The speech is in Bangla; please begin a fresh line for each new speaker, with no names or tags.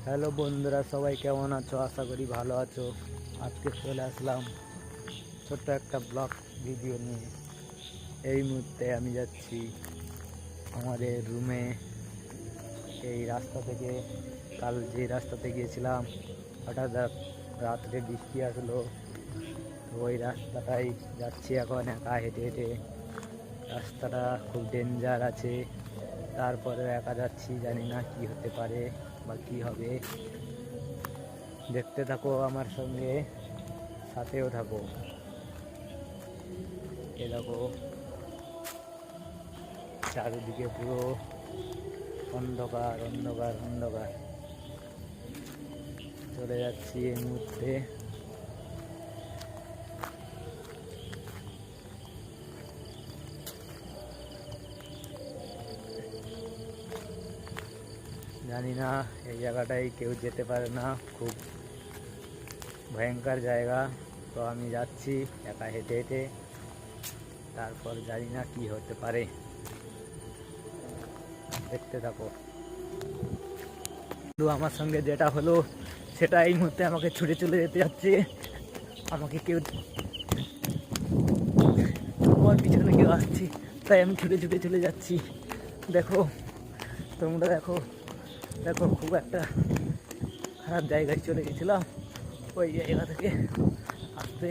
হ্যালো বন্ধুরা, সবাই কেমন আছো? আশা করি ভালো আছো। আজকে চলে আসলাম ছোট্ট একটা ব্লগ ভিডিও নিয়ে। এই মুহূর্তে আমি যাচ্ছি আমাদের রুমে। এই রাস্তা থেকে, কাল যে রাস্তাতে গিয়েছিলাম, হঠাৎ রাত্রে বৃষ্টি আসলো, তো ওই রাস্তাটাই যাচ্ছি এখন একা হেঁটে হেঁটে। রাস্তাটা খুব ডেঞ্জার আছে, তারপরে একা যাচ্ছি, জানি না কি হতে পারে বা কী হবে। দেখতে থাকো আমার সঙ্গে, সাথেও থাকো। এ দেখো চারিদিকে পুরো অন্ধকার অন্ধকার অন্ধকার। চলে যাচ্ছি এই মুহূর্তে। জানি না, এই জায়গাটায় কেউ যেতে পারে না, খুব ভয়ঙ্কর জায়গা। তো আমি যাচ্ছি একা হেঁটে হেঁটে, তারপর জানি না কি হতে পারে। দেখতে থাকো। কিন্তু আমার সঙ্গে যেটা হলো সেটা এই মুহূর্তে আমাকে ছুটে চলে যেতে যাচ্ছে। আমাকে কেউ, আমার পিছনে কেউ আসছে, তাই আমি ছুটে ছুটে চলে যাচ্ছি। দেখো, তোমরা দেখো দেখো, খুব একটা খারাপ জায়গায় চলে গেছিলাম। ওই জায়গা থেকে আসতে